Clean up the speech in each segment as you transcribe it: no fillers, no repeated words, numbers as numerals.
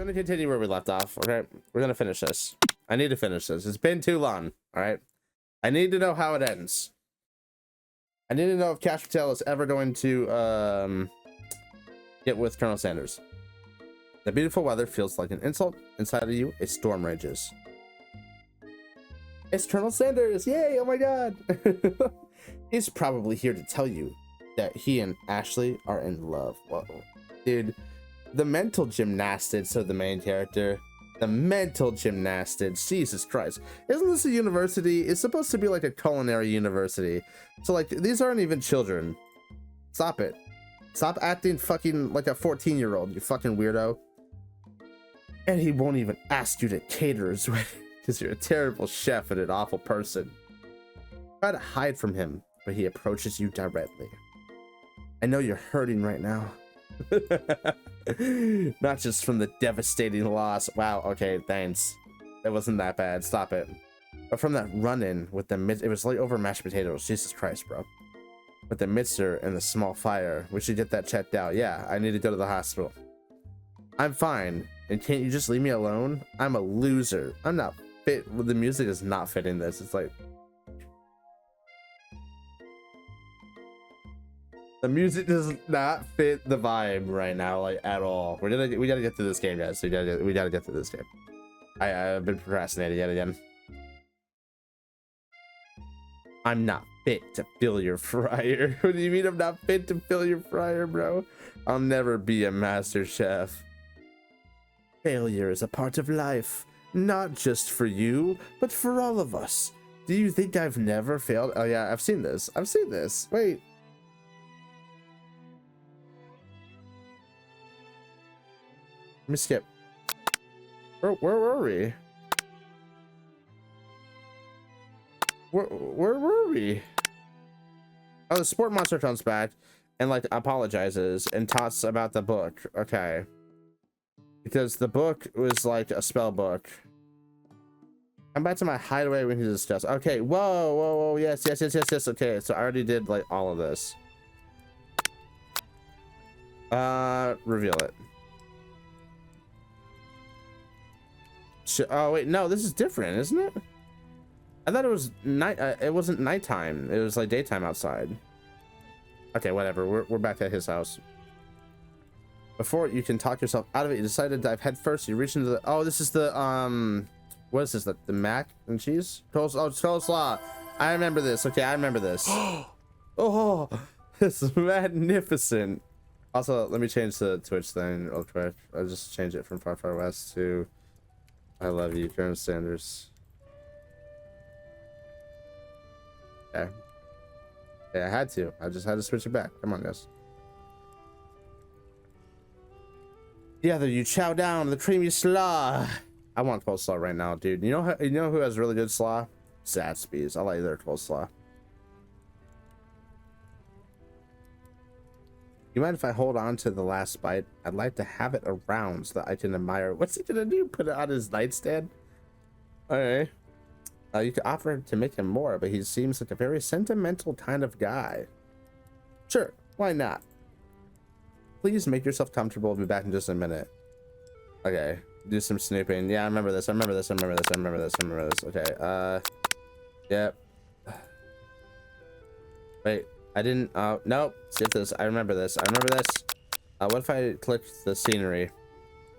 gonna continue where we left off. Okay, we're gonna finish this. I need to finish this. It's been too long. All right, I need to know how it ends. I need to know if Cash Patel is ever going to get with Colonel Sanders. The beautiful weather feels like an insult. Inside of you, a storm rages. It's Colonel Sanders! Yay! Oh my god! He's probably here to tell you that he and Ashley are in love. Whoa, dude. The mental gymnastics of the main character. The mental gymnastics. Jesus Christ. Isn't this a university? It's supposed to be like a culinary university. So like, these aren't even children. Stop it. Stop acting fucking like a 14-year-old, you fucking weirdo. And he won't even ask you to cater his wedding because you're a terrible chef and an awful person. Try to hide from him, but he approaches you directly. I know you're hurting right now. Not just from the devastating loss. Wow, okay, thanks. It wasn't that bad. Stop it. But from that run-in with the it was like over mashed potatoes. Jesus Christ, bro. With the mixer and the small fire. We should get that checked out. Yeah, I need to go to the hospital. I'm fine. And can't you just leave me alone? I'm a loser. I'm not fit. The music is not fitting this. It's like... the music does not fit the vibe right now, like, at all. We gotta get through this game, guys. We gotta get through this game. I've been procrastinating yet again. I'm not fit to fill your fryer. What do you mean I'm not fit to fill your fryer, bro? I'll never be a master chef. Failure is a part of life, not just for you, but for all of us. Do you think I've never failed? Oh yeah, I've seen this. I've seen this. Wait. Let me skip. Where were we? Where were we? Oh, the sport monster comes back and like apologizes and talks about the book. Okay. Because the book was like a spell book. I'm back to my hideaway when he discussed. Okay, whoa, yes. Okay, so I already did like all of this. Reveal it. Oh wait, no, this is different, isn't it? I thought it was night. It wasn't nighttime. It was like daytime outside. Okay, whatever. We're back at his house. Before you can talk yourself out of it, you decide to dive head first. You reach into the... oh, this is the what is this? The mac and cheese? Coleslaw. I remember this. Okay, I remember this. Oh, this is magnificent. Also, let me change the Twitch thing real quick. I'll just change it from Far Far West to I love you, Colonel Sanders. Okay. Yeah, I had to. I just had to switch it back. Come on, guys. Together, you chow down the creamy slaw. I want coleslaw right now, dude. You know who has really good slaw? Zaxby's. I like their coleslaw. You mind if I hold on to the last bite? I'd like to have it around so that I can admire. What's he gonna do? Put it on his nightstand? Okay. You could offer to make him more, but he seems like a very sentimental kind of guy. Sure, why not? Please make yourself comfortable. I'll be back in just a minute. Okay, do some snooping. Yeah, I remember this. Okay, yep. Wait, I didn't, nope. Skip this. I remember this. What if I click the scenery?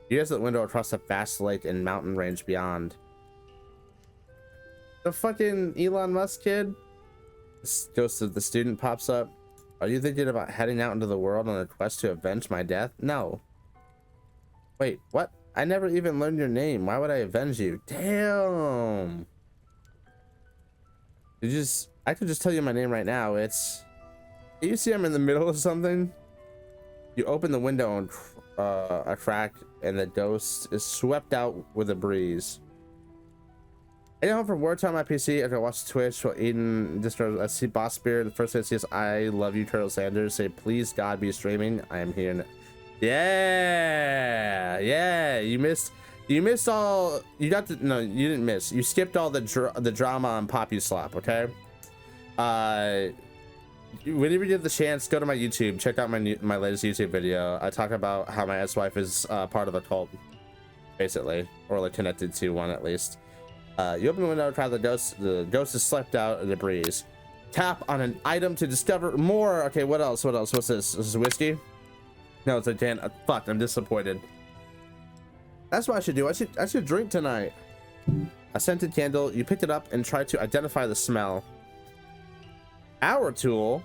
You guys at the window across the vast lake and mountain range beyond. The fucking Elon Musk kid? This ghost of the student pops up. Are you thinking about heading out into the world on a quest to avenge my death? No. Wait, what? I never even learned your name. Why would I avenge you? Damn. I could just tell you my name right now. It's... you see I'm in the middle of something? You open the window and a crack and the ghost is swept out with a breeze. I get home from work on my PC. I can watch Twitch while eating. I see Boss Beard. The first thing I see is I love you, Colonel Sanders. Say, please, God, be streaming. I am here. Yeah. You missed all. You got the. No, you didn't miss. You skipped all the drama on Poppy Slop. Okay. Whenever you get the chance, go to my YouTube. Check out my latest YouTube video. I talk about how my ex-wife is part of a cult. basically, or like connected to one at least. You open the window, try the ghost. The ghost has slept out of the breeze. Tap on an item to discover more. Okay, what else? What else? What's this? This is whiskey? No, it's a can. Fuck, I'm disappointed. That's what I should do. I should drink tonight. A scented candle. You picked it up and tried to identify the smell. Our tool.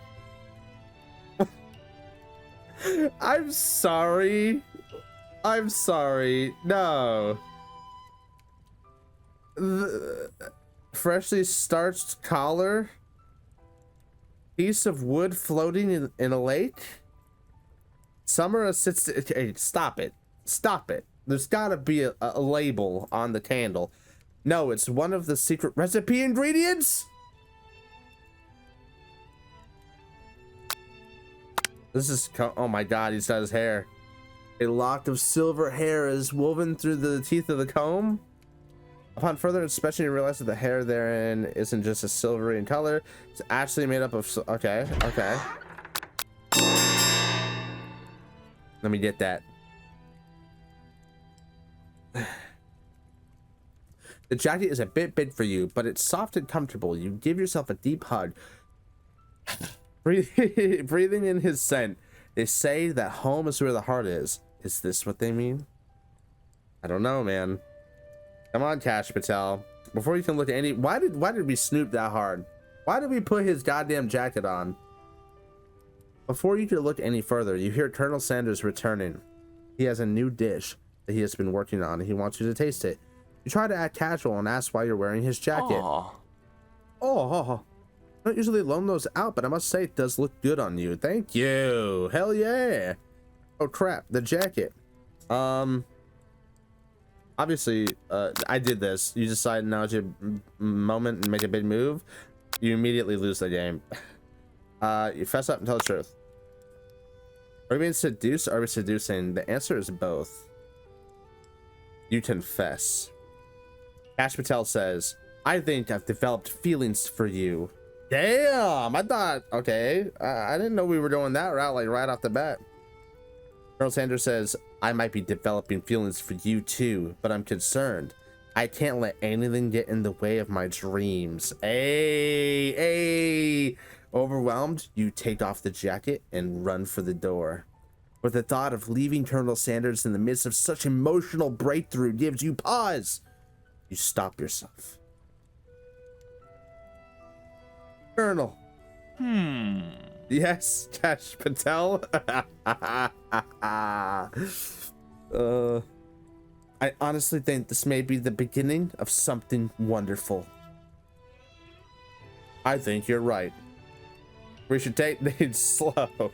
I'm sorry. I'm sorry. No. The freshly starched collar. Piece of wood floating in a lake. Summer sits. Hey, stop it. Stop it. There's gotta be a label on the candle. No, it's one of the secret recipe ingredients. This is, oh my god, he's got his hair. A lock of silver hair is woven through the teeth of the comb. Upon further inspection, you realize that the hair therein isn't just a silvery in color. It's actually made up of, okay, okay. Let me get that. The jacket is a bit big for you, but it's soft and comfortable. You give yourself a deep hug. Breathing in his scent. They say that home is where the heart is. Is this what they mean? I don't know, man. Come on, Kash Patel. Before you can look at any, why did we snoop that hard? Why did we put his goddamn jacket on? Before you could look any further, you hear Colonel Sanders returning. He has a new dish that he has been working on, and he wants you to taste it. You try to act casual and ask why you're wearing his jacket. Oh, I don't usually loan those out, but I must say it does look good on you. Thank you. Hell yeah. Oh crap, the jacket. Obviously, I did this. You decide now is your moment and make a big move. You immediately lose the game. You fess up and tell the truth. Are we being seduced or are we seducing? The answer is both. You confess. Kash Patel says, I think I've developed feelings for you. Damn, I thought, okay. I didn't know we were going that route, like right off the bat. Colonel Sanders says, I might be developing feelings for you too, but I'm concerned. I can't let anything get in the way of my dreams. Hey. Overwhelmed, you take off the jacket and run for the door. But the thought of leaving Colonel Sanders in the midst of such emotional breakthrough gives you pause. You stop yourself. Colonel. Yes, Kash Patel. I honestly think this may be the beginning of something wonderful. I think you're right. We should take things slow.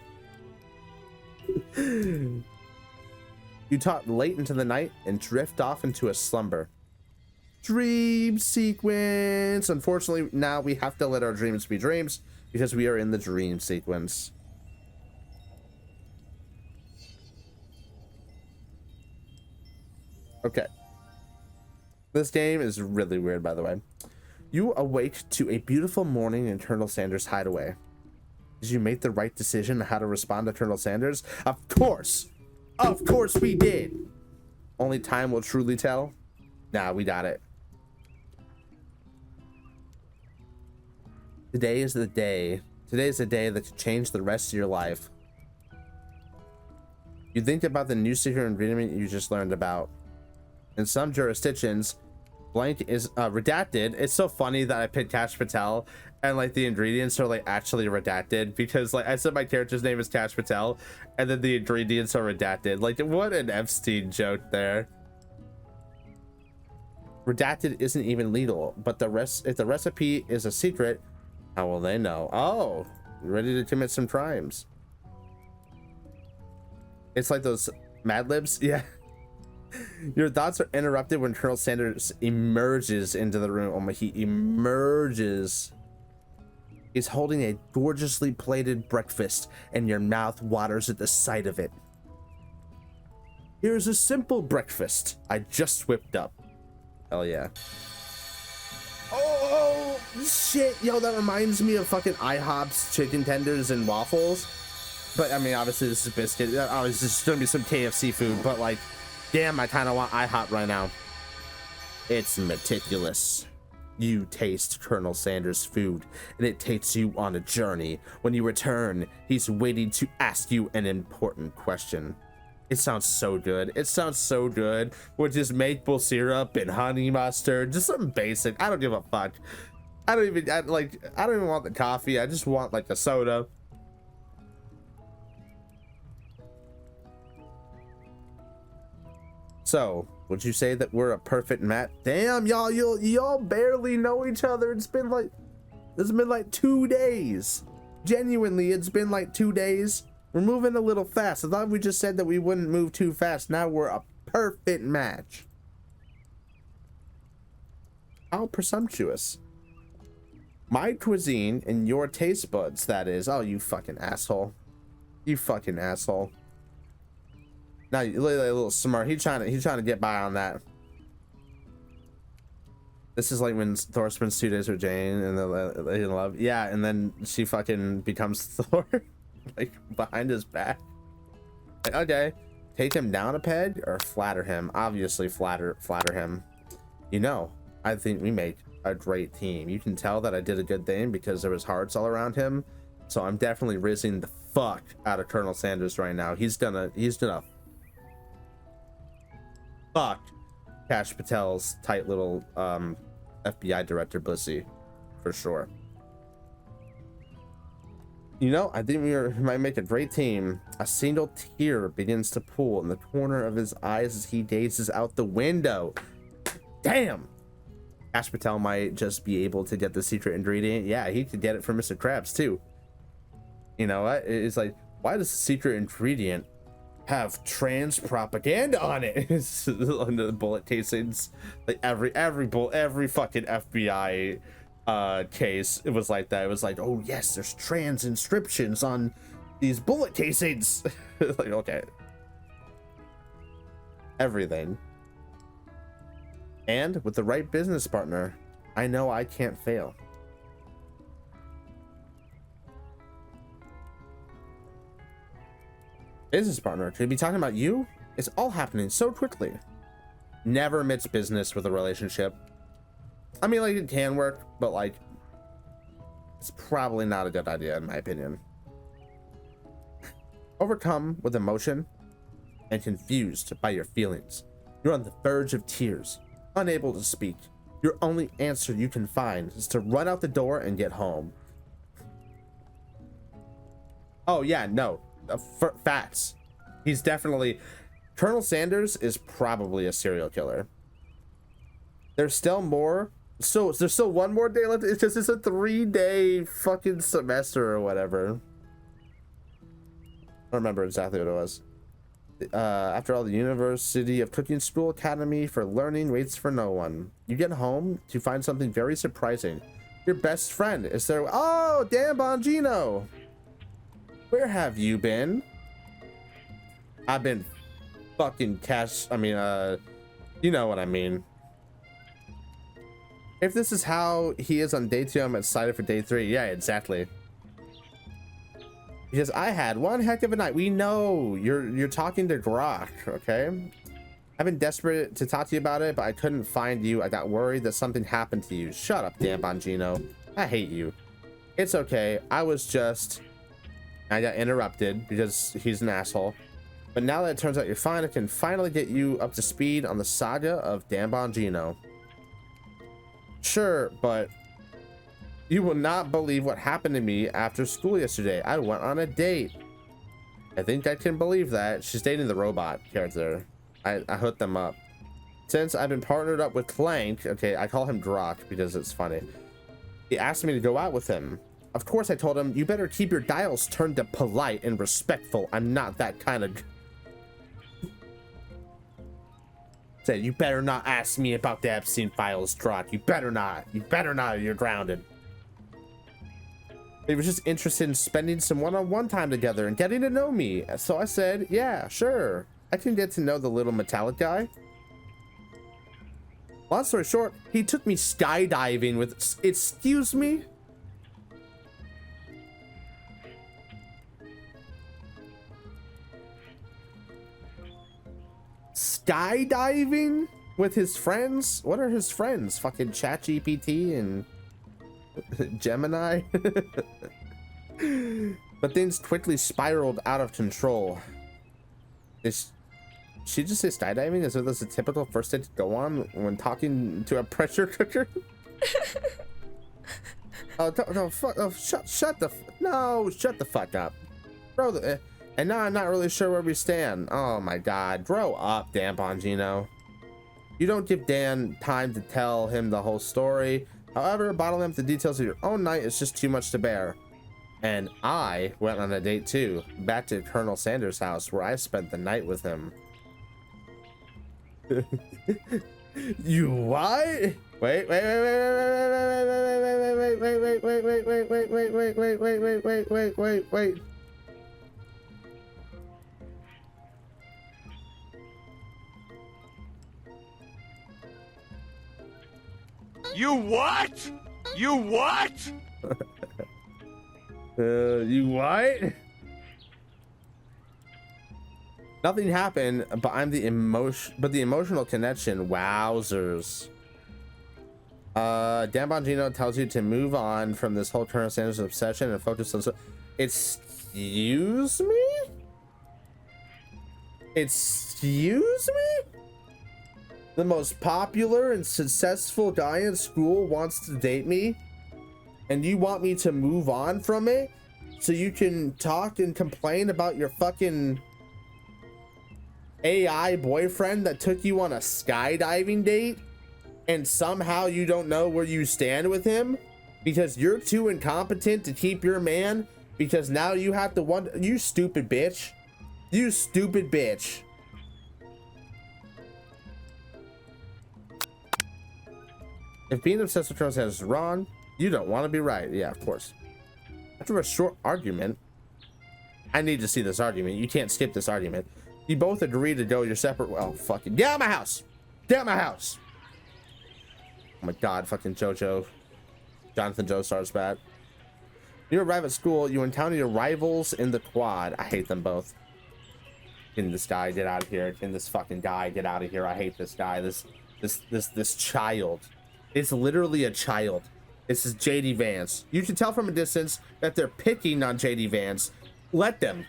You talk late into the night and drift off into a slumber. Dream sequence. Unfortunately, now we have to let our dreams be dreams because we are in the dream sequence. Okay. This game is really weird, by the way. You awake to a beautiful morning in Colonel Sanders' hideaway. Did you make the right decision on how to respond to Colonel Sanders? Of course! Of course we did! Only time will truly tell. Nah, we got it. Today is the day. Today is the day that could change the rest of your life. You think about the new secret ingredient you just learned about. In some jurisdictions, blank is redacted. It's so funny that I picked Kash Patel and like the ingredients are like actually redacted because like I said my character's name is Kash Patel and then the ingredients are redacted. Like what an Epstein joke there. Redacted isn't even legal, but if the recipe is a secret, how will they know? Oh, ready to commit some crimes. It's like those Mad Libs. Yeah. Your thoughts are interrupted when Colonel Sanders emerges into the room. Oh my, he emerges. He's holding a gorgeously plated breakfast and your mouth waters at the sight of it. Here's a simple breakfast I just whipped up. Hell yeah. Oh shit, yo, that reminds me of fucking IHOP's chicken tenders and waffles. But I mean, obviously this is biscuit. Obviously this is gonna be some KFC food, but like Damn, I kind of want IHOP right now. It's meticulous. You taste Colonel Sanders' food, and it takes you on a journey. When you return, he's waiting to ask you an important question. It sounds so good. It sounds so good with just maple syrup and honey mustard. Just something basic. I don't give a fuck. I don't even want the coffee. I just want like a soda. So, would you say that we're a perfect match? Damn, y'all barely know each other. It's been like 2 days. Genuinely, it's been like 2 days. We're moving a little fast. I thought we just said that we wouldn't move too fast. Now we're a perfect match. How presumptuous. My cuisine and your taste buds, that is. Oh, you fucking asshole. You fucking asshole. Now you look like a little smart. He's trying to get by on that. This is like when Thor spends 2 days with Jane and they're in love. Yeah, and then she fucking becomes Thor. Like behind his back. Like, okay, take him down a peg or flatter him. Obviously flatter him. You know, I think we make a great team. You can tell that I did a good thing because there was hearts all around him. So I'm definitely rizzing the fuck out of Colonel Sanders right now. He's gonna fuck Kash Patel's tight little FBI director pussy for sure. You know, I think we might make a great team. A single tear begins to pool in the corner of his eyes as he gazes out the window. Damn! Kash Patel might just be able to get the secret ingredient. Yeah, he could get it from Mr. Krabs too. You know what? It's like, why does the secret ingredient have trans propaganda on it? It's under the bullet casings. Like every fucking FBI case, it was like that. It was like, oh yes, there's trans inscriptions on these bullet casings. Like, okay, everything. And with the right business partner, I know I can't fail. Business partner, could be talking about you? It's all happening so quickly. Never mix business with a relationship. I mean, like, it can work, but like, it's probably not a good idea in my opinion. Overcome with emotion and confused by your feelings. You're on the verge of tears, unable to speak. Your only answer you can find is to run out the door and get home. Oh yeah, no. Facts. He's definitely... Colonel Sanders is probably a serial killer. There's still more. So there's still one more day left. It's just a 3-day fucking semester or whatever. I don't remember exactly what it was. After all, the University of Cooking School Academy for Learning waits for no one. You get home to find something very surprising. Your best friend is there. Oh, Dan Bongino. Where have you been? I've been fucking you know what I mean. If this is how he is on day 2, I'm excited for day 3. Yeah, exactly. Because I had one heck of a night. We know you're talking to Grok, okay? I've been desperate to talk to you about it, but I couldn't find you. I got worried that something happened to you. Shut up, Dan Bongino. I hate you. It's okay. I got interrupted because he's an asshole. But now that it turns out you're fine, I can finally get you up to speed on the saga of Dan Bongino. Sure, but you will not believe what happened to me after school yesterday. I went on a date. I think I can believe that. She's dating the robot character. I hooked them up. Since I've been partnered up with Clank, okay, I call him Grok because it's funny. He asked me to go out with him. Of course, I told him, you better keep your dials turned to polite and respectful. I'm not that kind of... Said, you better not ask me about the Epstein files, Grok. You better not. You better not, or you're grounded. He was just interested in spending some one-on-one time together and getting to know me. So I said, yeah, sure. I can get to know the little metallic guy. Long story short, he took me skydiving with... Excuse me? skydiving with his friends. What are his friends? Fucking ChatGPT and Gemini. But things quickly spiraled out of control. She just say skydiving as if that's a typical first date to go on when talking to a pressure cooker? Oh, no, fuck! Oh, shut the fuck up, bro. And now I'm not really sure where we stand. Oh my God, grow up, Dan Bongino. You don't give Dan time to tell him the whole story. However, bottling up the details of your own night is just too much to bear. And I went on a date too, back to Colonel Sanders' house, where I spent the night with him. You what? Wait. You what? You what? You what? Nothing happened, but the emotional connection, wowzers. Dan Bongino tells you to move on from this whole Colonel Sanders obsession and focus on. Excuse me? Excuse me? The most popular and successful guy in school wants to date me, and you want me to move on from it so you can talk and complain about your fucking AI boyfriend that took you on a skydiving date, and somehow you don't know where you stand with him because you're too incompetent to keep your man, because now you have to wonder. You stupid bitch. You stupid bitch. If being obsessed with Colonel Sanders is wrong, you don't want to be right. Yeah, of course. After a short argument, I need to see this argument. You can't skip this argument. You both agree to go your separate. Well, fucking get out of my house. Get out of my house. Oh my God, fucking JoJo. Jonathan Joestar's bad. You arrive at school. You encounter your rivals in the quad. I hate them both. Can this guy get out of here? Can this fucking guy get out of here? I hate this guy. This child. It's literally a child. This is JD Vance. You can tell from a distance that they're picking on JD Vance. Let them.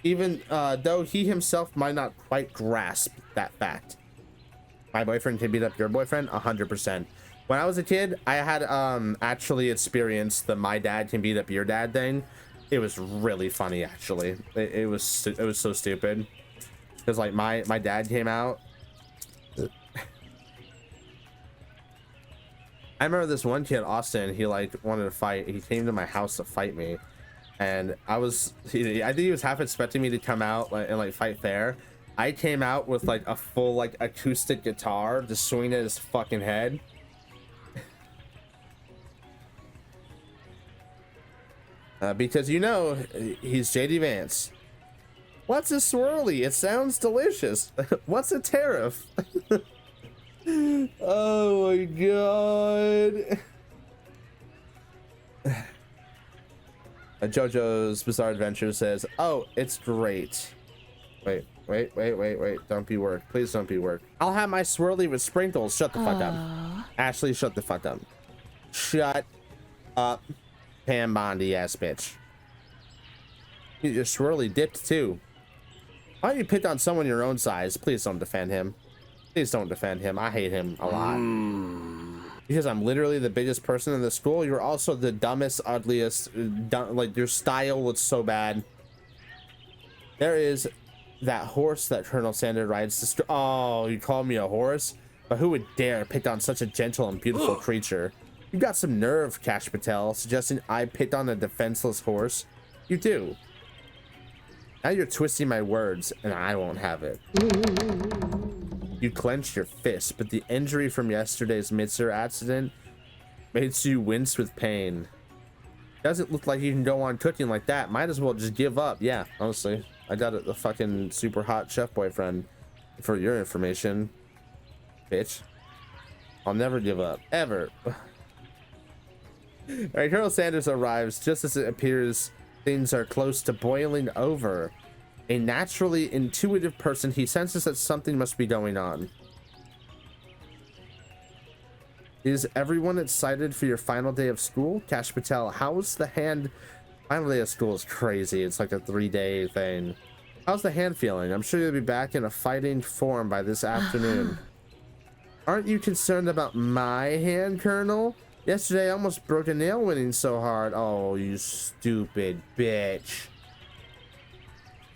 Even though he himself might not quite grasp that fact. My boyfriend can beat up your boyfriend 100%. When I was a kid, I had actually experienced the my dad can beat up your dad thing. It was really funny, actually. It was so stupid. Because like my dad came out. I remember this one kid, Austin, he like wanted to fight. He came to my house to fight me. And I think he was half expecting me to come out and like fight fair. I came out with like a full like acoustic guitar to swing at his fucking head. Because you know he's JD Vance. What's a swirly? It sounds delicious. What's a tariff? Oh my God. JoJo's Bizarre Adventure says, "Oh, it's great." Wait. Don't be work. Please don't be work. I'll have my swirly with sprinkles. Shut the fuck up. Ashley, shut the fuck up. Shut up, Pam Bondi ass bitch. Your swirly dipped too. Why don't you pick on someone your own size? Please don't defend him. Please don't defend him. I hate him a lot. Because I'm literally the biggest person in the school. You're also the dumbest, ugliest. Like, your style looks so bad. There is that horse that Colonel Sanders rides to. Oh, you call me a horse? But who would dare pick on such a gentle and beautiful creature? You got some nerve, Kash Patel, suggesting I picked on a defenseless horse. You do. Now you're twisting my words, and I won't have it. You clenched your fist, but the injury from yesterday's Mitzer accident makes you wince with pain. Doesn't look like you can go on cooking like that. Might as well just give up. Yeah, honestly. I got a fucking super hot chef boyfriend, for your information. Bitch. I'll never give up. Ever. Alright, Colonel Sanders arrives just as it appears things are close to boiling over. A naturally intuitive person, he senses that something must be going on. Is everyone excited for your final day of school? Cash Patel, how's the hand? Final day of school is crazy. It's like a 3-day thing. How's the hand feeling? I'm sure you'll be back in a fighting form by this afternoon. Aren't you concerned about my hand, Colonel? Yesterday I almost broke a nail winning so hard. Oh, you stupid bitch.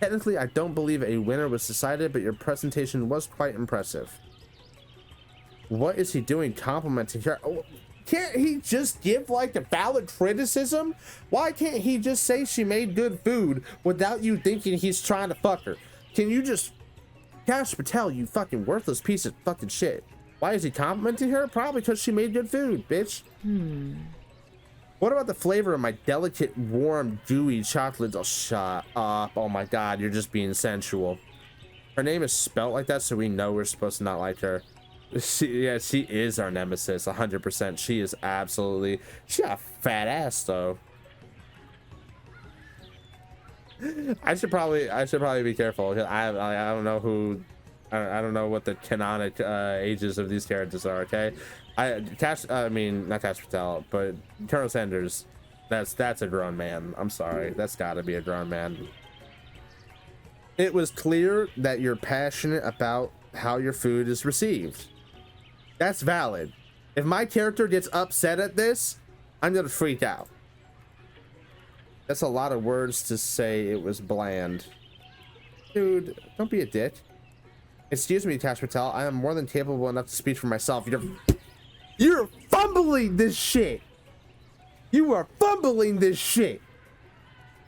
Technically, I don't believe a winner was decided, but your presentation was quite impressive. What is he doing complimenting her? Oh, can't he just give like a valid criticism? Why can't he just say she made good food without you thinking he's trying to fuck her? Can you just... Cash Patel, you fucking worthless piece of fucking shit. Why is he complimenting her? Probably because she made good food, bitch. What about the flavor of my delicate, warm, dewy chocolate? Oh, shut up. Oh my god, you're just being sensual. Her name is spelt like that, so we know we're supposed to not like her. She is our nemesis, 100%. She is absolutely... She got a fat ass, though. I should probably be careful. I don't know who... I don't know what the canonic ages of these characters are, okay? Not Cash Patel, but Colonel Sanders, that's a grown man. I'm sorry, that's gotta be a grown man. It was clear that you're passionate about how your food is received. That's valid. If my character gets upset at this, I'm gonna freak out. That's a lot of words to say it was bland. Dude, don't be a dick. Excuse me, Cash Patel. I am more than capable enough to speak for myself. You're fumbling this shit. You are fumbling this shit.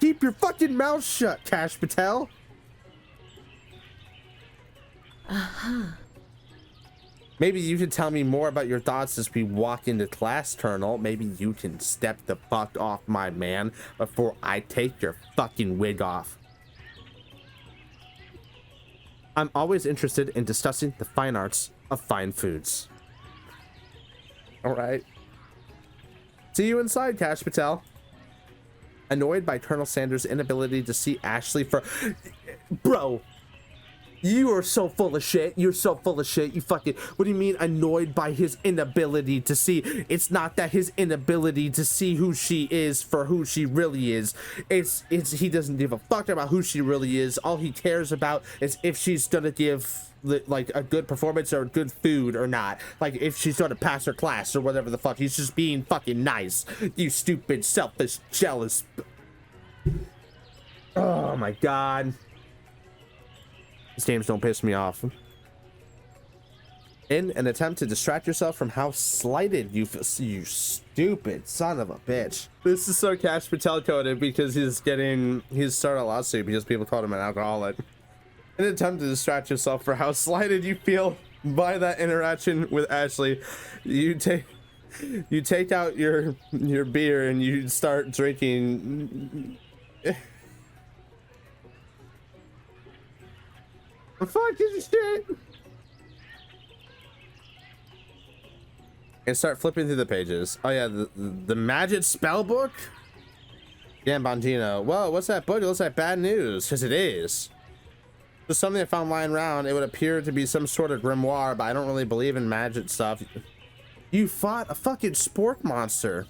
Keep your fucking mouth shut, Cash Patel. Maybe you can tell me more about your thoughts as we walk into class, Colonel. Maybe you can step the fuck off, my man, before I take your fucking wig off. I'm always interested in discussing the fine arts of fine foods. All right. See you inside, Cash Patel. Annoyed by Colonel Sanders' inability to see Ashley for... Bro, you are so full of shit. You're so full of shit. You fucking... What do you mean annoyed by his inability to see? It's not that his inability to see who she is for who she really is. It's he doesn't give a fuck about who she really is. All he cares about is if she's gonna give like a good performance or good food or not. Like if she's gonna pass her class or whatever the fuck. He's just being fucking nice. You stupid, selfish, jealous... Oh my god. These games don't piss me off. In an attempt to distract yourself from how slighted you feel, you stupid son of a bitch. This is so Cash Patel coded because he's started a lawsuit because people called him an alcoholic. In an attempt to distract yourself for how slighted you feel by that interaction with Ashley, you take out your beer and you start drinking. Fucking shit. And start flipping through the pages. Oh yeah, the magic spell book. Dan Bondino. Whoa, what's that book? It looks like bad news, because it is. There's something I found lying around. It would appear to be some sort of grimoire, but I don't really believe in magic stuff. You fought a fucking spork monster.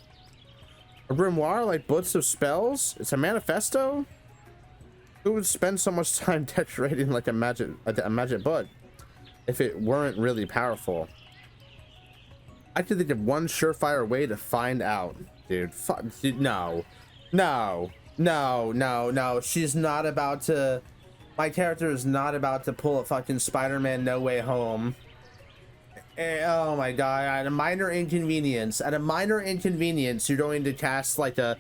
A grimoire like books of spells? It's a manifesto? Who would spend so much time decorating like a magic book if it weren't really powerful? I could think of one surefire way to find out, dude. Fuck, no. She's not about to... My character is not about to pull a fucking Spider-Man No Way Home. Oh my god, at a minor inconvenience, you're going to cast like a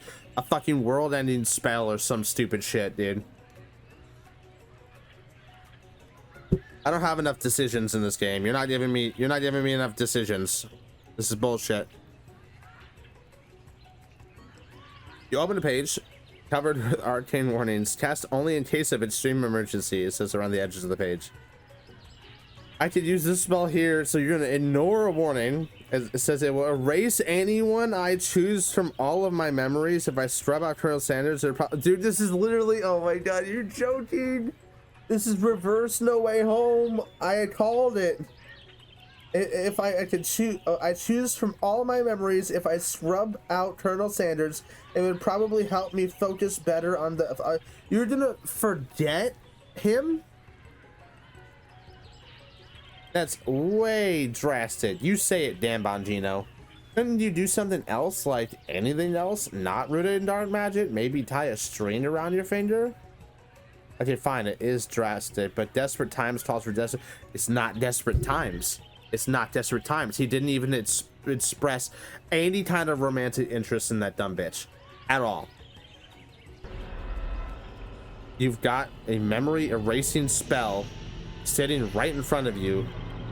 fucking world-ending spell or some stupid shit, dude. I don't have enough decisions in this game. You're not giving me enough decisions. This is bullshit. You open a page covered with arcane warnings. Cast only in case of extreme emergency. It says around the edges of the page. I could use this spell here, so you're gonna ignore a warning. It says it will erase anyone I choose from all of my memories if I scrub out Colonel Sanders. Dude, this is literally... Oh my god, you're joking. This is reverse No Way Home. I had called it. If I could choose, I choose from all my memories. If I scrub out Colonel Sanders, it would probably help me focus better on the. You're gonna forget him? That's way drastic. You say it, Dan Bongino. Couldn't you do something else, like anything else, not rooted in dark magic? Maybe tie a string around your finger? Okay, fine, it is drastic, but desperate times calls for desperate. It's not desperate times. It's not desperate times. He didn't even express any kind of romantic interest in that dumb bitch at all. You've got a memory erasing spell sitting right in front of you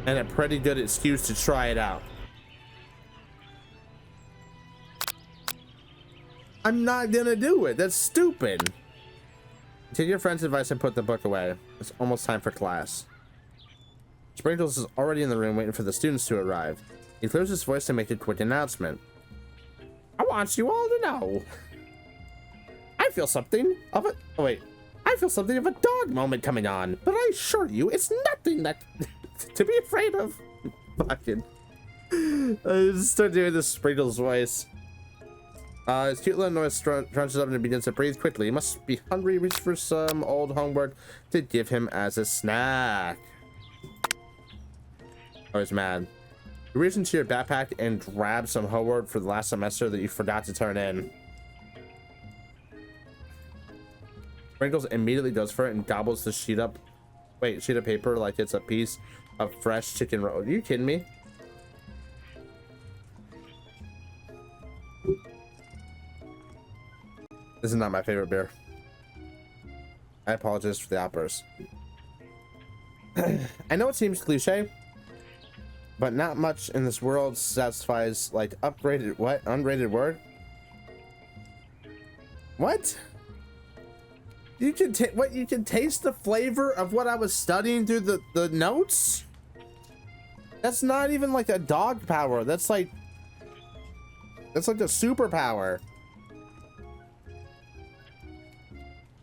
and a pretty good excuse to try it out. I'm not gonna do it. That's stupid. Take your friend's advice and put the book away. It's almost time for class. Sprinkles is already in the room waiting for the students to arrive. He clears his voice to make a quick announcement. I want you all to know. I feel something of a... Oh, wait. I feel something of a dog moment coming on, but I assure you it's nothing that to be afraid of. Fucking. I just start doing this Sprinkles voice. His cute little noise crunches up and begins to breathe quickly. He must be hungry. Reach for some old homework to give him as a snack. Oh, he's mad. You reach into your backpack and grab some homework for the last semester that you forgot to turn in. Sprinkles immediately goes for it and gobbles the sheet of paper like it's a piece of fresh chicken roll. Are you kidding me? This is not my favorite beer. I apologize for the outburst. I know it seems cliche, but not much in this world satisfies like upgraded what? Unrated word? What? You can you can taste the flavor of what I was studying through the notes? That's not even like a dog power. That's like a superpower.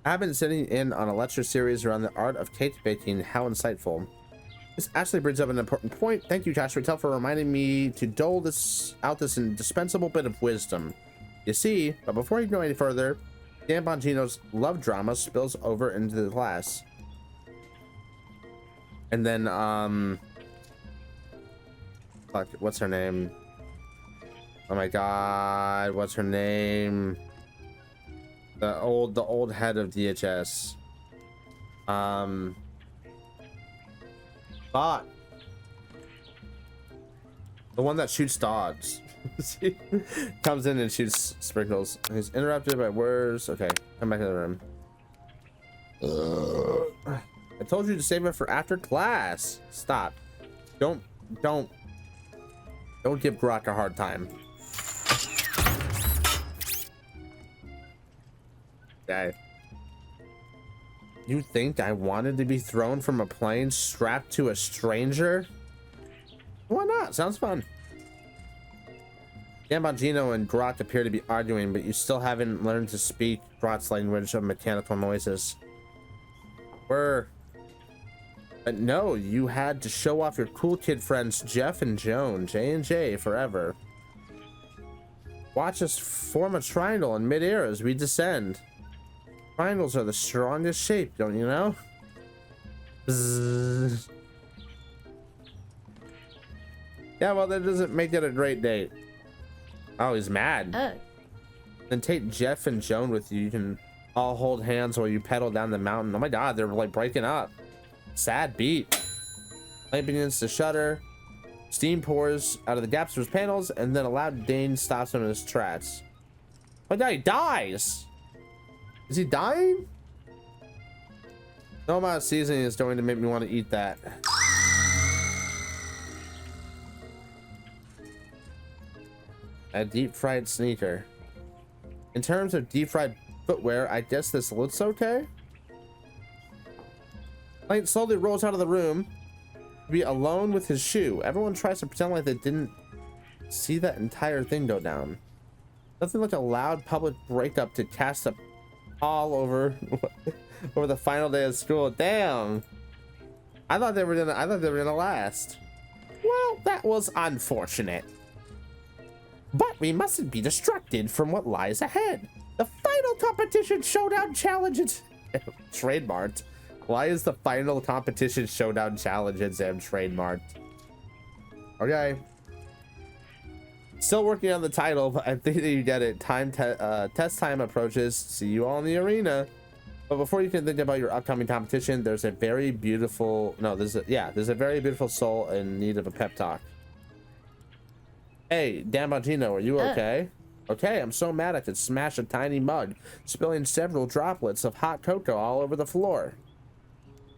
I've been sitting in on a lecture series around the art of cake baking. How insightful. This actually brings up an important point. Thank you, Josh Rattel, for reminding me to dole this indispensable bit of wisdom. You see, but before you go any further, Dan Bongino's love drama spills over into the class. And then, fuck, what's her name? Oh my god, what's her name? The old head of DHS. Fuck. The one that shoots dogs. Comes in and shoots Sprinkles. He's interrupted by words. Okay, come back to the room. I told you to save it for after class. Stop. Don't give Grok a hard time. Okay. You think I wanted to be thrown from a plane strapped to a stranger? Why not? Sounds fun. Dan Bongino and Grot appear to be arguing, but you still haven't learned to speak Grot's language of mechanical noises. But no, you had to show off your cool kid friends Jeff and Joan, J&J forever. Watch us form a triangle in midair as we descend. Triangles are the strongest shape, don't you know? Bzzz. Yeah, well, that doesn't make it a great date. Oh, he's mad. Oh. Then take Jeff and Joan with you. You can all hold hands while you pedal down the mountain. Oh my god, they're like breaking up. Sad beat. Light begins to shudder. Steam pours out of the gaps of his panels, and then a loud ding stops him in his tracks. Oh my god, he dies! Is he dying? No amount of seasoning is going to make me want to eat that. A deep fried sneaker. In terms of deep fried footwear, I guess this looks okay. Light slowly rolls out of the room to be alone with his shoe. Everyone tries to pretend like they didn't see that entire thing go down. Nothing like a loud public breakup to cast a all over over the final day of school. Damn. I thought they were gonna last. Well, that was unfortunate. But we mustn't be distracted from what lies ahead. The final competition showdown challenge is trademarked. Why is the final competition showdown challenge exam trademarked? Okay. Still working on the title, but I think that you get it. Test time approaches. See you all in the arena. But before you can think about your upcoming competition, there's a very beautiful there's a very beautiful soul in need of a pep talk. Hey, Dan Bongino, are you okay? Okay, I'm so mad I could smash a tiny mug, spilling several droplets of hot cocoa all over the floor.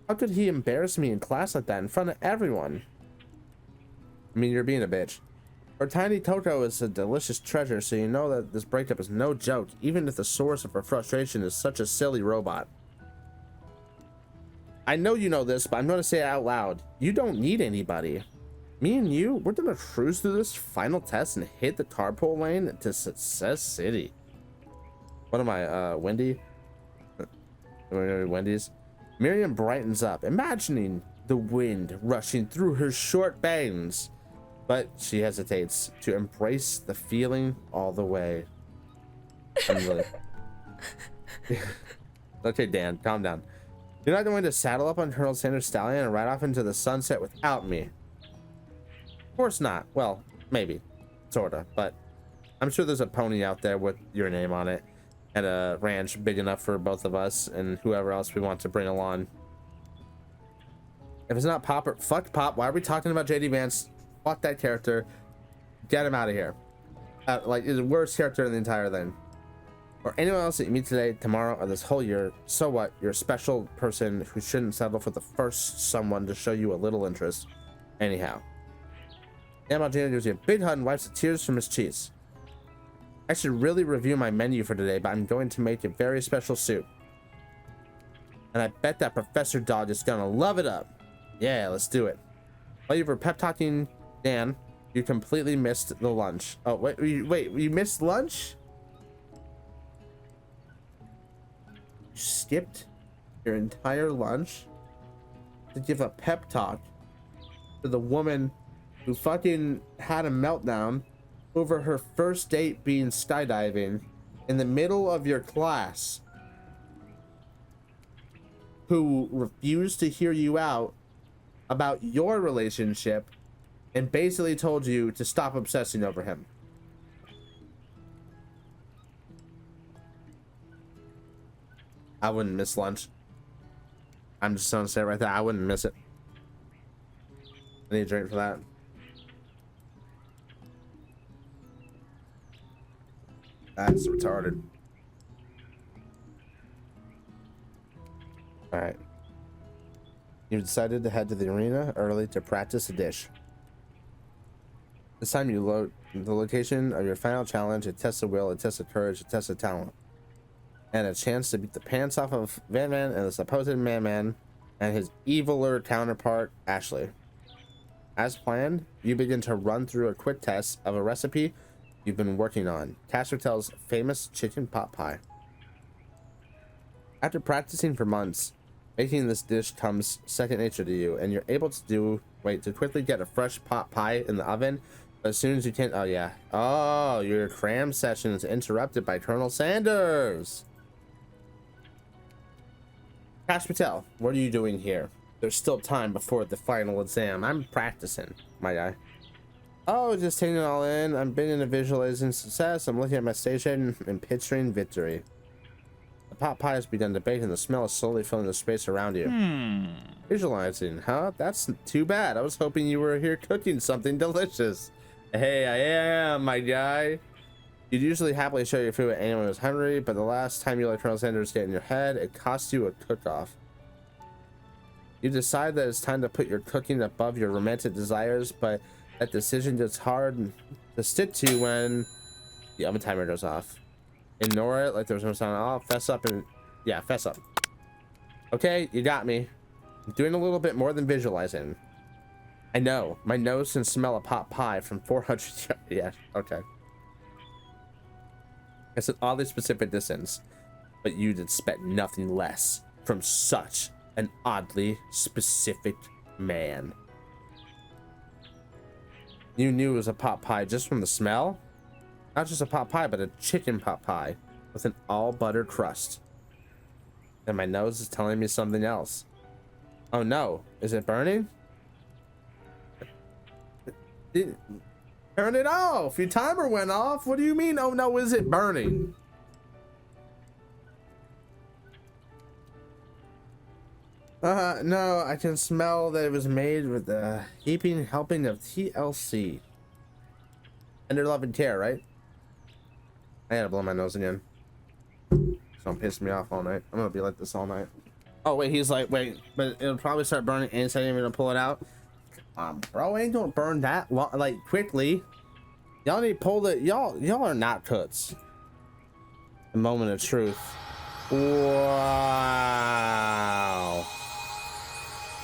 How could he embarrass me in class like that in front of everyone? I mean, you're being a bitch. Her tiny cocoa is a delicious treasure, so you know that this breakup is no joke, even if the source of her frustration is such a silly robot. I know you know this, but I'm going to say it out loud. You don't need anybody. Me and you, we're gonna cruise through this final test and hit the carpool lane to Success City. What am I, Wendy? Wendy's? Miriam brightens up, imagining the wind rushing through her short bangs. But she hesitates to embrace the feeling all the way. I'm really... Okay, Dan, calm down. You're not going to saddle up on Colonel Sanders' stallion and ride off into the sunset without me. Of course not. Well, maybe. Sorta. But I'm sure there's a pony out there with your name on it. At a ranch big enough for both of us and whoever else we want to bring along. If it's not Pop or... Fuck Pop. Why are we talking about JD Vance? Fuck that character. Get him out of here. Like, he's the worst character in the entire thing. Or anyone else that you meet today, tomorrow, or this whole year. So what? You're a special person who shouldn't settle for the first someone to show you a little interest. Anyhow. Amalgina gives you a big hug and wipes the tears from his cheeks. I should really review my menu for today, but I'm going to make a very special soup. And I bet that Professor Dog is gonna love it up. Yeah, let's do it. While you were pep talking Dan, you completely missed the lunch. Oh, wait, you missed lunch? You skipped your entire lunch to give a pep talk to the woman who fucking had a meltdown over her first date being skydiving in the middle of your class, who refused to hear you out about your relationship and basically told you to stop obsessing over him. I wouldn't miss lunch. I'm just gonna say it right there, I wouldn't miss it. I need a drink for that. That's retarded. All right. You've decided to head to the arena early to practice a dish. This time you load the location of your final challenge, a test of will, a test of courage, a test of talent, and a chance to beat the pants off of Van Man and the supposed Man and his eviler counterpart, Ashley. As planned, you begin to run through a quick test of a recipe you've been working on, Caspertel's famous chicken pot pie. After practicing for months, making this dish comes second nature to you, and you're able to quickly get a fresh pot pie in the oven as soon as you can. Oh yeah. Oh, your cram session is interrupted by Colonel Sanders. Cash Patel, what are you doing here? There's still time before the final exam. I'm practicing, my guy. Oh, just taking it all in. I'm beginning to visualizing success. I'm looking at my station and picturing victory. The pot pie has begun to bake and the smell is slowly filling the space around you. Visualizing, huh? That's too bad. I was hoping you were here cooking something delicious. Hey, I am, my guy. You'd usually happily show your food at anyone who's hungry, but the last time you let Colonel Sanders get in your head, it cost you a cook-off. You decide that it's time to put your cooking above your romantic desires, but that decision gets hard to stick to when the oven timer goes off. Ignore it like there's no sound. Oh, fess up and... Yeah, fess up. Okay, you got me. I'm doing a little bit more than visualizing. I know. My nose can smell a pot pie from 400... Yeah, okay. It's an oddly specific distance. but you'd expect nothing less from such an oddly specific man. You knew it was a pot pie just from the smell. Not just a pot pie, but a chicken pot pie with an all butter crust. And my nose is telling me something else. Oh no, is it burning? Turn it off. Your timer went off. What do you mean? Oh no, is it burning? No, I can smell that it was made with a heaping helping of TLC. Under love and care, right? I gotta blow my nose again. Don't piss me off all night. I'm gonna be like this all night. Oh wait, he's like, wait, but it'll probably start burning inside. I'm gonna pull it out. Bro, ain't gonna burn that like quickly. Y'all need to pull it. Y'all are not cooks. A moment of truth. Wow.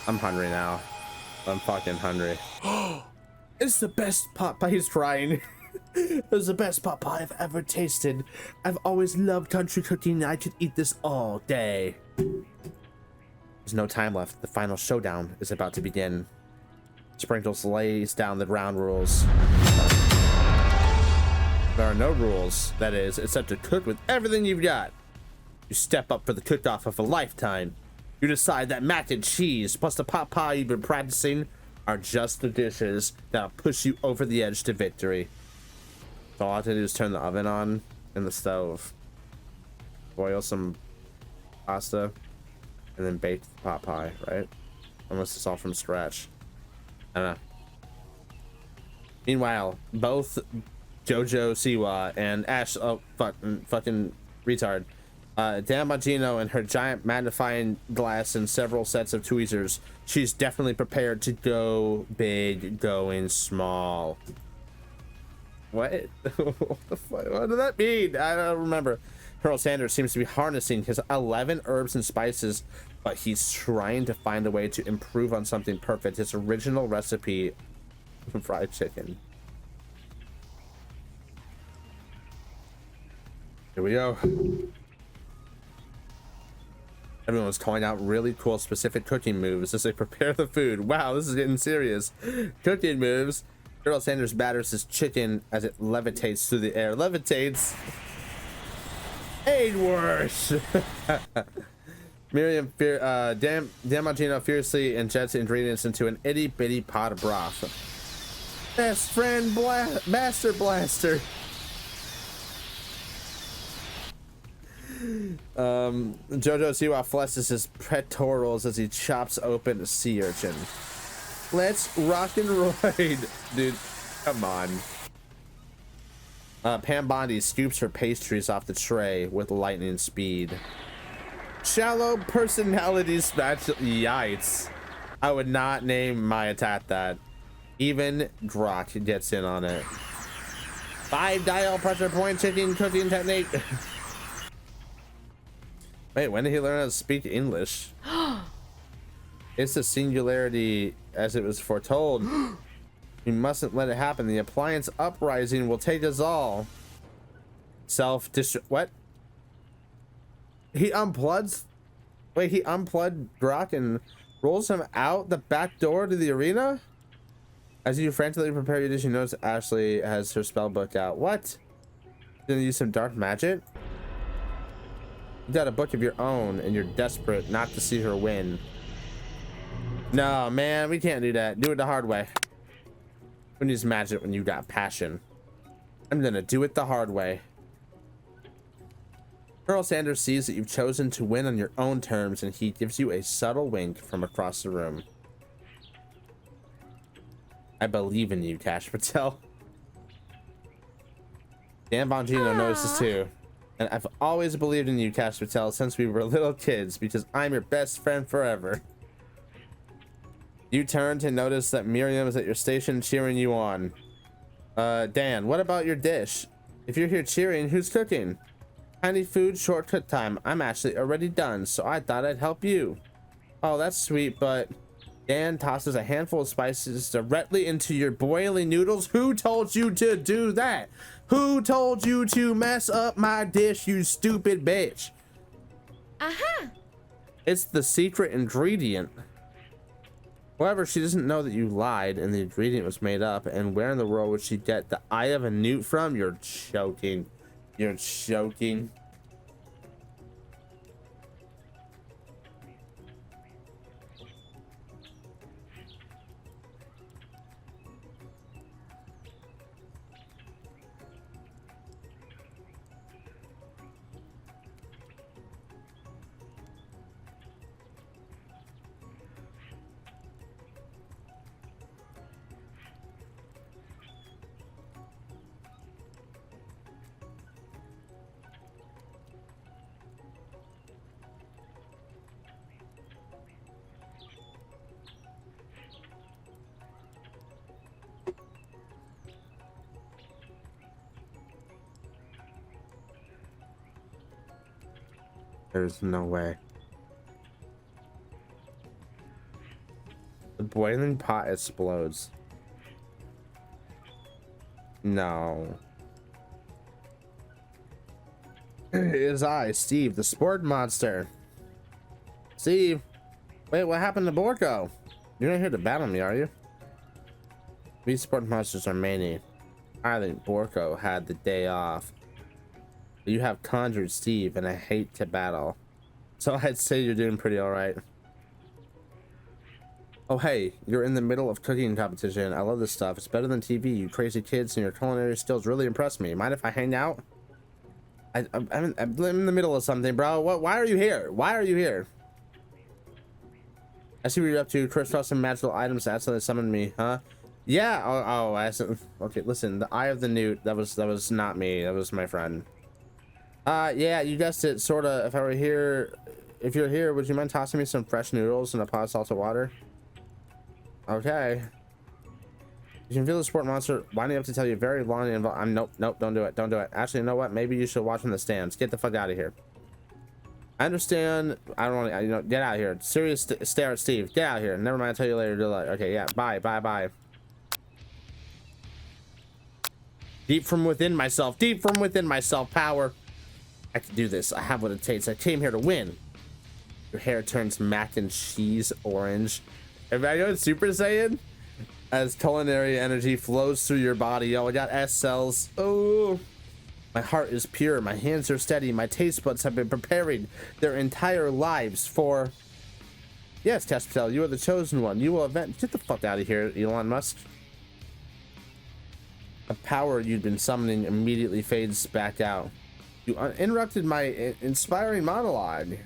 I'm hungry now. I'm fucking hungry. It's the best pot pie. He's trying. It's the best pot pie I've ever tasted. I've always loved country cooking. I could eat this all day. There's no time left. The final showdown is about to begin. Sprinkles lays down the ground rules. There are no rules, that is, except to cook with everything you've got. You step up for the cook-off of a lifetime. You decide that mac and cheese plus the pot pie you've been practicing are just the dishes that'll push you over the edge to victory. So all I have to do is turn the oven on and the stove, boil some pasta, and then bake the pot pie, right? Unless it's all from scratch. I don't know. Meanwhile, both Jojo Siwa and Ash, oh fucking retard, Dan Bongino and her giant magnifying glass and several sets of tweezers. She's definitely prepared to go big, going small. What? What the fuck? What did that mean? I don't remember. Colonel Sanders seems to be harnessing his 11 herbs and spices, but he's trying to find a way to improve on something perfect. His original recipe, fried chicken. Here we go. Everyone's calling out really cool specific cooking moves as they prepare the food. Wow, this is getting serious. Cooking moves. Colonel Sanders batters his chicken as it levitates through the air. Levitates. Ain't worse. Dan Bongino fiercely injects ingredients into an itty bitty pot of broth. Best friend Master Blaster. Jojo Siwa flexes his pectorals as he chops open a sea urchin. Let's rock and ride, dude. Come on. Pam Bondi scoops her pastries off the tray with lightning speed. Shallow personality smash. Yikes. I would not name my attack that. Even Grok gets in on it. 5 dial pressure point chicken cooking technique. Wait, when did he learn how to speak English? It's a singularity as it was foretold. We mustn't let it happen. The appliance uprising will take us all. What? He unplugs? Wait, he unplugged Grok and rolls him out the back door to the arena? As you frantically prepare your dish, you notice Ashley has her spell book out. What? Gonna use some dark magic? You got a book of your own and you're desperate not to see her win. No, man, we can't do that. Do it the hard way. Who needs magic when you got passion? I'm gonna do it the hard way. Colonel Sanders sees that you've chosen to win on your own terms, and he gives you a subtle wink from across the room. I believe in you, Cash Patel. Dan Bongino notices too. And I've always believed in you, Cash Patel, since we were little kids, because I'm your best friend forever. You turn to notice that Miriam is at your station cheering you on. Dan, what about your dish? If you're here cheering, who's cooking? Tiny food, shortcut time. I'm actually already done, so I thought I'd help you. Oh, that's sweet, but... Dan tosses a handful of spices directly into your boiling noodles. Who told you to do that? Who told you to mess up my dish, you stupid bitch? Aha! It's the secret ingredient. However, she doesn't know that you lied and the ingredient was made up. And where in the world would she get the eye of a newt from? You're joking. You're joking. There's no way. The boiling pot explodes. No. It is I, Steve, the sport monster. Steve, wait, what happened to Borko? You're not here to battle me, are you? These sport monsters are many. I think Borko had the day off. You have conjured Steve, and I hate to battle. So I'd say you're doing pretty alright. Oh hey, you're in the middle of cooking competition. I love this stuff. It's better than TV. You crazy kids and your culinary skills really impress me. Mind if I hang out? I'm in the middle of something, bro. Why are you here? Why are you here? I see what you're up to. Chris saw some magical items that accidentally summoned me, huh? Yeah. Okay, listen. The eye of the newt. That was not me. That was my friend. Yeah, you guessed it, sorta. If I were here, if you're here, would you mind tossing me some fresh noodles in a pot of salted water? Okay. You can feel the sport monster winding up to tell you very long and involved. Nope, don't do it, don't do it. Actually, you know what? Maybe you should watch from the stands. Get the fuck out of here. I understand. I don't want to, get out of here. Serious stare at Steve. Get out of here. Never mind, I'll tell you later. Okay, yeah, bye. Deep from within myself, power. I can do this. I have what it takes. I came here to win. Your hair turns mac and cheese orange. If I go Super Saiyan, as culinary energy flows through your body. Yo, I got S cells. Oh, my heart is pure. My hands are steady. My taste buds have been preparing their entire lives for. Yes, Cash Patel, you are the chosen one. You will event. Get the fuck out of here, Elon Musk. A power you'd been summoning immediately fades back out. You interrupted my inspiring monologue.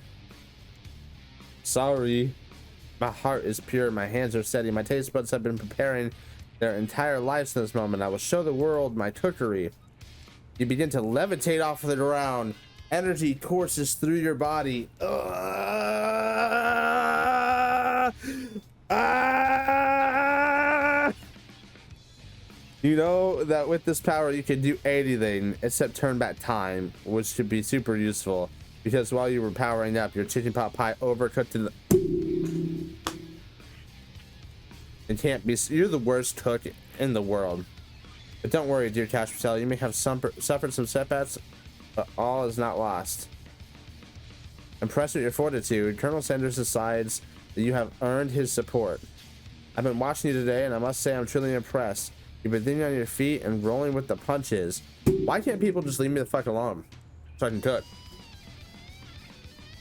Sorry. My heart is pure. My hands are steady. My taste buds have been preparing their entire lives to this moment. I will show the world my cookery. You begin to levitate off the ground. Energy courses through your body. You know that with this power you can do anything except turn back time, which should be super useful because while you were powering up, your chicken pot pie overcooked to the. It can't be. You're the worst cook in the world. But don't worry, dear Cash Patel. You may have suffered some setbacks, but all is not lost. Impressed with your fortitude, Colonel Sanders decides that you have earned his support. I've been watching you today, and I must say I'm truly impressed. You've been thinking on your feet and rolling with the punches. Why can't people just leave me the fuck alone so I can cook?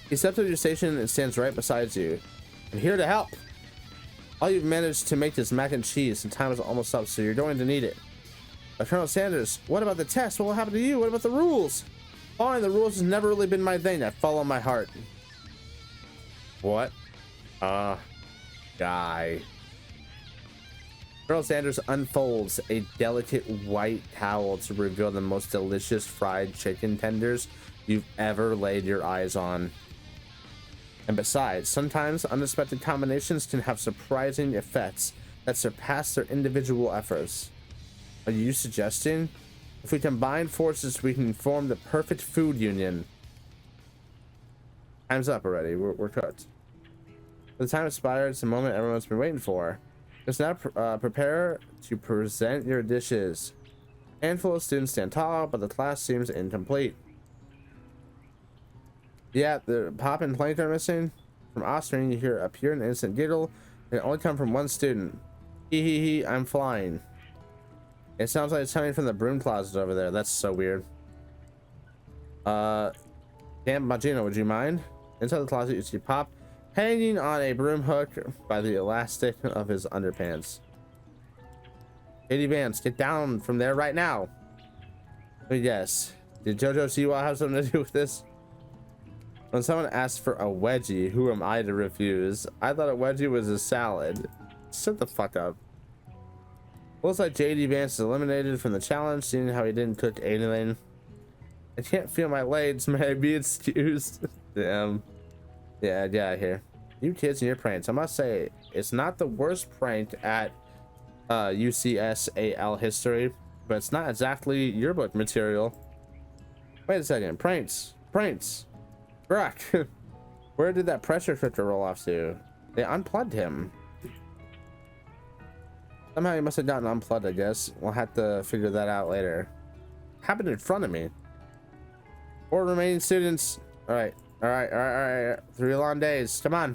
He steps to your station and stands right beside you. I'm here to help. All you've managed to make is mac and cheese, and time is almost up, so you're going to need it. But Colonel Sanders, what about the test? What will happen to you? What about the rules? Following the rules has never really been my thing. I follow my heart. What? Guy. Colonel Sanders unfolds a delicate white towel to reveal the most delicious fried chicken tenders you've ever laid your eyes on. And besides, sometimes unexpected combinations can have surprising effects that surpass their individual efforts. Are you suggesting? If we combine forces, we can form the perfect food union. Time's up already. We're cooked. The time expired. It's the moment everyone's been waiting for. Just now prepare to present your dishes. A handful of students stand tall, but the class seems incomplete. Yeah, the pop and plankton are missing. From offspring, you hear a pure and innocent giggle. It only come from one student. Hee hee hee, I'm flying. It sounds like it's coming from the broom closet over there. That's so weird. Damn, Magino, would you mind? Inside the closet, you see Pop hanging on a broom hook by the elastic of his underpants. Katie Vance, get down from there right now. But yes, did JoJo Siwa have something to do with this? When someone asked for a wedgie, who am I to refuse? I thought a wedgie was a salad. Shut the fuck up. Looks like JD Vance is eliminated from the challenge, seeing how he didn't cook anything. I can't feel my legs, may I be excused? Damn. Yeah, get out of here. You kids and your pranks. I must say, it's not the worst prank at UCSAL history, but it's not exactly yearbook material. Wait a second. Pranks. Brock. Where did that pressure filter roll off to? They unplugged him. Somehow he must have gotten unplugged, I guess. We'll have to figure that out later. Happened in front of me. 4 remaining students. All right. 3 long days. Come on.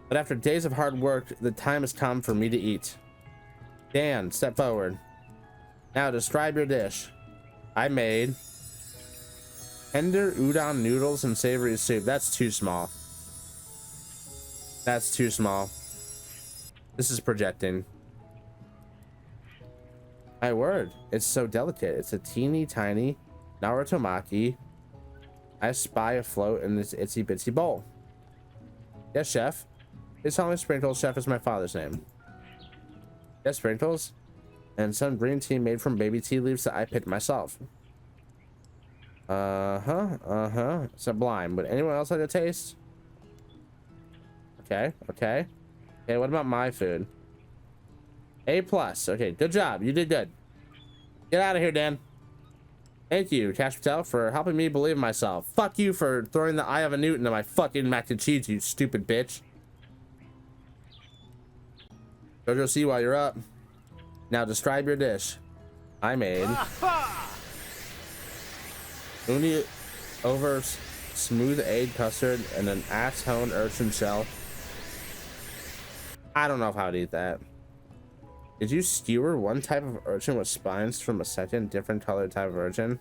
But after days of hard work, the time has come for me to eat. Dan, step forward. Now describe your dish. I made tender udon noodles and savory soup. That's too small. That's too small. This is projecting. My word, it's so delicate. It's a teeny tiny Narutomaki. I spy afloat in this itsy bitsy bowl. Yes, chef. Please tell me Sprinkles. Chef is my father's name. Yes, Sprinkles. And some green tea made from baby tea leaves that I picked myself. Sublime. Would anyone else like a taste? Okay. What about my food? A+. Okay, good job. You did good. Get out of here, Dan. Thank you, Cash Patel, for helping me believe in myself. Fuck you for throwing the eye of a newt into my fucking mac and cheese, you stupid bitch. JoJo Siwa, you're up. Now describe your dish. I made uni over smooth egg custard and an ass-honed urchin shell. I don't know if I would eat that. Did you skewer one type of urchin with spines from a second different colored type of urchin?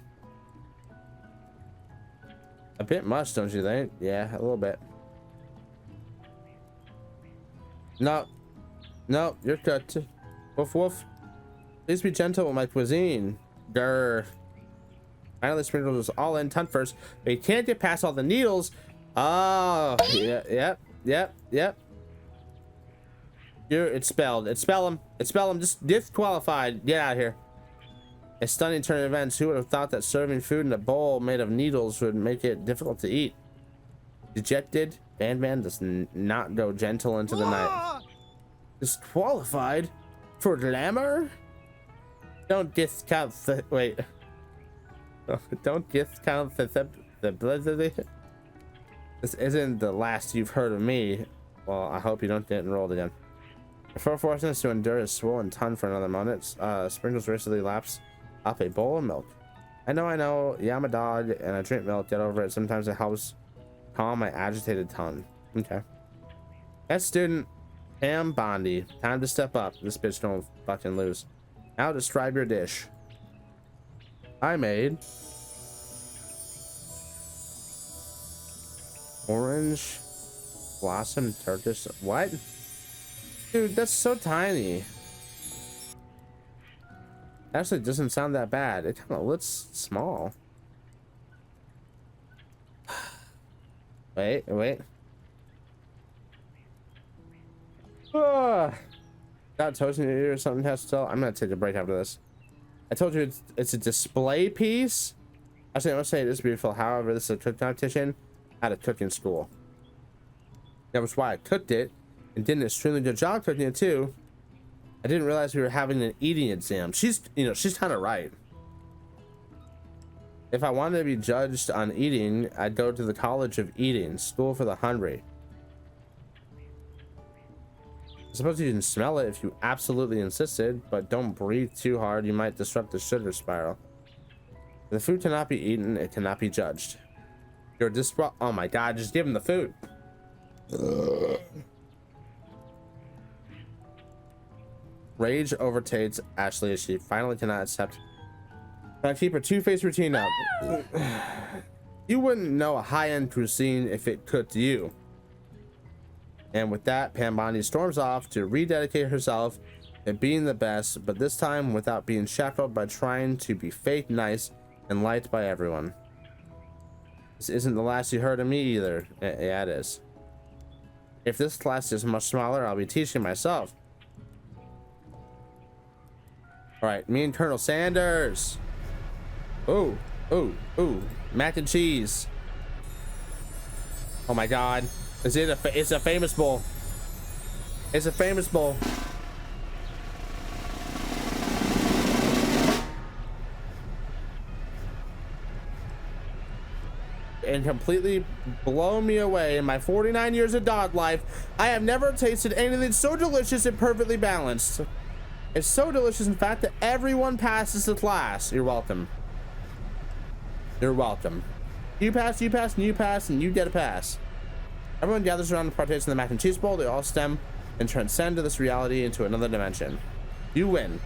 A bit much, don't you think? Yeah, a little bit. No, you're cooked. Woof woof. Please be gentle with my cuisine. Grr. Finally, Sprinkles was all in. Ton first, but you can't get past all the needles. Oh, yeah, yep. It's spelled. Spell him. Just disqualified. Get out of here. A stunning turn of events. Who would have thought that serving food in a bowl made of needles would make it difficult to eat? Dejected, Bandman does not go gentle into the night. Disqualified for glamour? Don't discount the wait. Don't discount the This isn't the last you've heard of me. Well, I hope you don't get enrolled again. Before forcing us to endure a swollen tongue for another moment, Sprinkles recently laps up a bowl of milk. I know. Yeah, I'm a dog and I drink milk. Get over it. Sometimes it helps calm my agitated tongue. Okay. As student Pam Bondi, time to step up. This bitch don't fucking lose. Now describe your dish. I made orange blossom Turkish. What? Dude, that's so tiny. Actually, it doesn't sound that bad. It kind of looks small. Wait. Got toast in your ear or something has to tell. I'm gonna take a break after this. I told you it's a display piece. Actually, I must say it is beautiful. However, this is a cook competition at a cooking school. That was why I cooked it and did an extremely good job cooking it too. I didn't realize we were having an eating exam. She's kind of right. If I wanted to be judged on eating, I'd go to the College of Eating, School for the Hungry. I suppose you can smell it if you absolutely insisted, but don't breathe too hard. You might disrupt the sugar spiral. If the food cannot be eaten, it cannot be judged. You're disrupt. Oh my god, just give him the food. Rage overtakes Ashley as she finally cannot accept. I keep her two-faced routine up. You wouldn't know a high-end cuisine if it cooked you. And with that, Pam Bondi storms off to rededicate herself and being the best, but this time without being shackled by trying to be fake nice and liked by everyone. This isn't the last you heard of me either. Yeah, it is. If this class is much smaller, I'll be teaching myself. All right, me and Colonel Sanders. Oh, oh, oh, mac and cheese. Oh my God, it's a famous bowl. It's a famous bowl. And completely blow me away in my 49 years of dog life. I have never tasted anything so delicious and perfectly balanced. It's so delicious, in fact, that everyone passes the class. You're welcome. You're welcome. You pass, and you pass, and you get a pass. Everyone gathers around and partakes in the mac and cheese bowl. They all stem and transcend to this reality into another dimension. You win.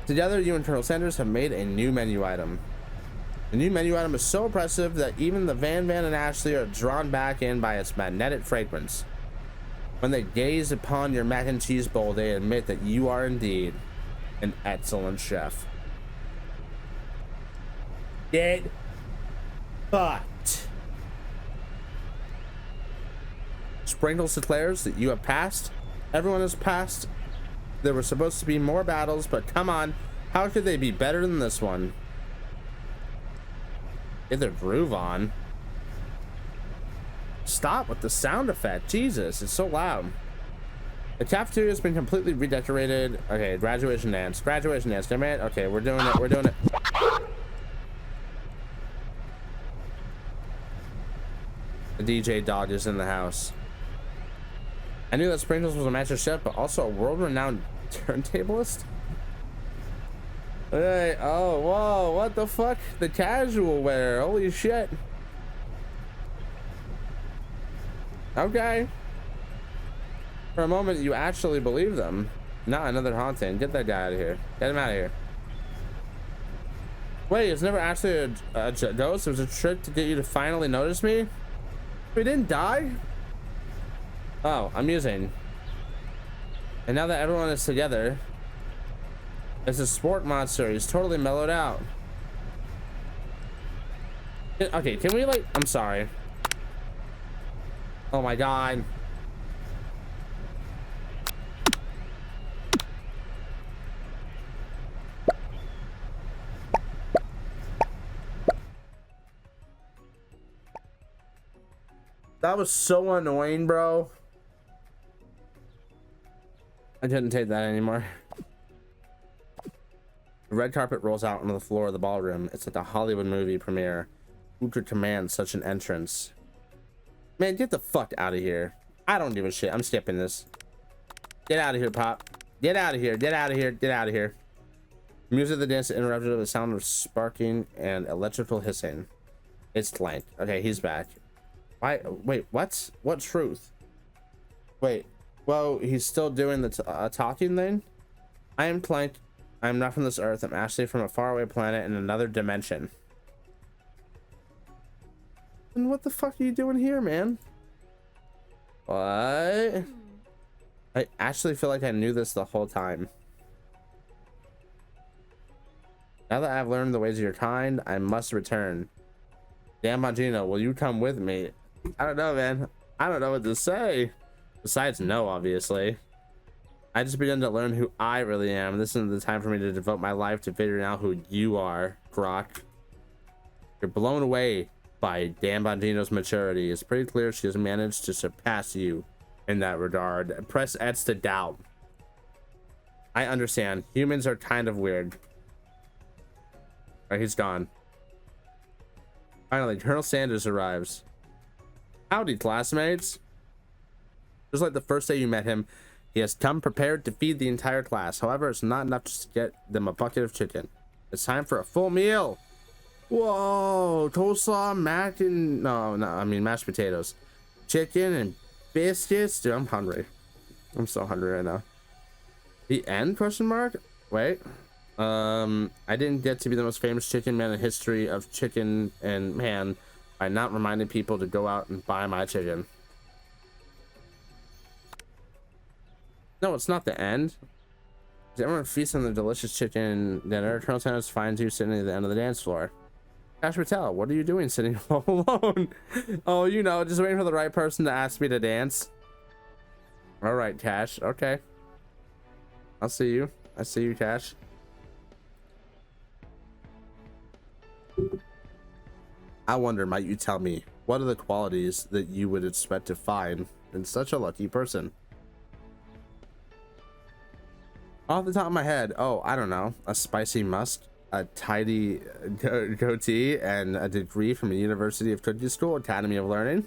Together, you and Colonel Sanders have made a new menu item. The new menu item is so oppressive that even the Van and Ashley are drawn back in by its magnetic fragrance. When they gaze upon your mac and cheese bowl, they admit that you are indeed an excellent chef. Get fucked. Sprinkles declares that you have passed. Everyone has passed. There were supposed to be more battles, but come on, how could they be better than this one? Get their groove on. Stop with the sound effect. Jesus, it's so loud. The cafeteria has been completely redecorated. Okay, graduation dance. Graduation dance. Come in. Okay, we're doing it. We're doing it. The DJ dog is in the house. I knew that Sprinkles was a master chef, but also a world-renowned turntablist. Hey, oh, whoa, what the fuck? The casual wear, holy shit. Okay. For a moment, you actually believe them. Not another haunting. Get that guy out of here. Get him out of here. Wait, it's never actually a ghost. It was a trick to get you to finally notice me? We didn't die? Oh, amusing. And now that everyone is together, it's a sport monster. He's totally mellowed out. Okay, can we like... I'm sorry. Oh my God. That was so annoying, bro. I couldn't take that anymore. The red carpet rolls out onto the floor of the ballroom. It's like a Hollywood movie premiere. Who could command such an entrance? Man, get the fuck out of here. I don't give a shit. I'm skipping this. Get out of here, Pop. Get out of here. Get out of here. Get out of here. Music of the dance interrupted with the sound of sparking and electrical hissing. It's Clank. Okay, he's back. Why? Wait, what? What truth? Wait. Well, he's still doing the talking thing? I am Clank. I am not from this earth. I'm actually from a faraway planet in another dimension. And what the fuck are you doing here, man? What? I actually feel like I knew this the whole time. Now that I've learned the ways of your kind, I must return. Dan Bongino, will you come with me? I don't know, man. I don't know what to say. Besides no, obviously. I just begun to learn who I really am. This isn't the time for me to devote my life to figuring out who you are, Grok. You're blown away by Dan Bongino's maturity. It's pretty clear she has managed to surpass you in that regard. Press X to doubt. I understand. Humans are kind of weird. Alright, he's gone. Finally, Colonel Sanders arrives. Howdy, classmates. Just like the first day you met him, he has come prepared to feed the entire class. However, it's not enough just to get them a bucket of chicken. It's time for a full meal. Whoa, coleslaw, mac and I mean mashed potatoes, chicken and biscuits. Dude, I'm hungry. I'm so hungry right now. The end? Question mark. Wait. I didn't get to be the most famous chicken man in history of chicken and man by not reminding people to go out and buy my chicken. No, it's not the end. Everyone feasts on the delicious chicken dinner. Colonel Sanders finds you sitting at the end of the dance floor. Cash Patel, what are you doing sitting all alone? Oh, you know, just waiting for the right person to ask me to dance. All right, Cash. Okay. I'll see you. I see you, Cash. I wonder, might you tell me, what are the qualities that you would expect to find in such a lucky person? Off the top of my head, oh, I don't know, a spicy musk, a tidy goatee, and a degree from the University of Cookie School Academy of Learning,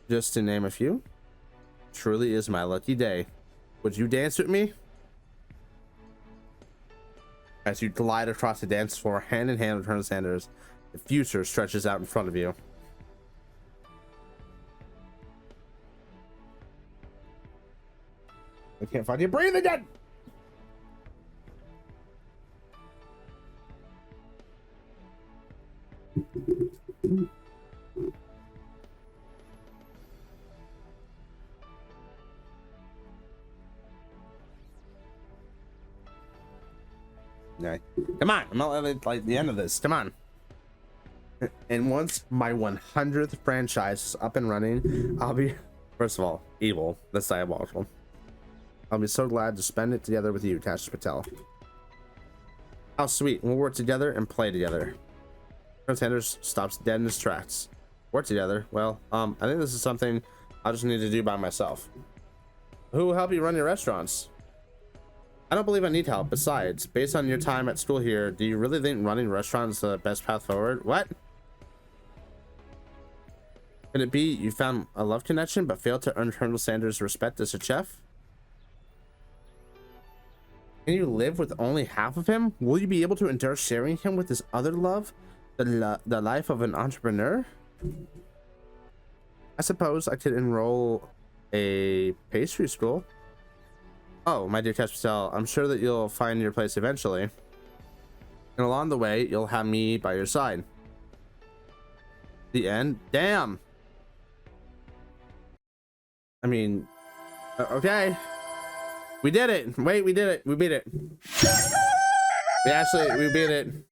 just to name a few. Truly is my lucky day. Would you dance with me? As you glide across the dance floor, hand in hand with Colonel Sanders, the future stretches out in front of you. I can't find you. Breathe again. No. Come on, I'm not like the end of this. Come on. And once my 100th franchise is up and running, I'll be, first of all, evil. That's diabolical. I'll be so glad to spend it together with you, Cash Patel. How sweet. We'll work together and play together. Colonel Sanders stops dead in his tracks. Work together? Well, I think this is something I'll just need to do by myself. Who will help you run your restaurants? I don't believe I need help. Besides, based on your time at school here, do you really think running restaurants is the best path forward? What? Could it be you found a love connection but failed to earn Colonel Sanders' respect as a chef? Can you live with only half of him? Will you be able to endure sharing him with his other love? The life of an entrepreneur? I suppose I could enroll a pastry school. Oh, my dear Cash Patel, I'm sure that you'll find your place eventually. And along the way, you'll have me by your side. The end? Damn! I mean, okay. We did it! Wait, we did it! We beat it! We beat it!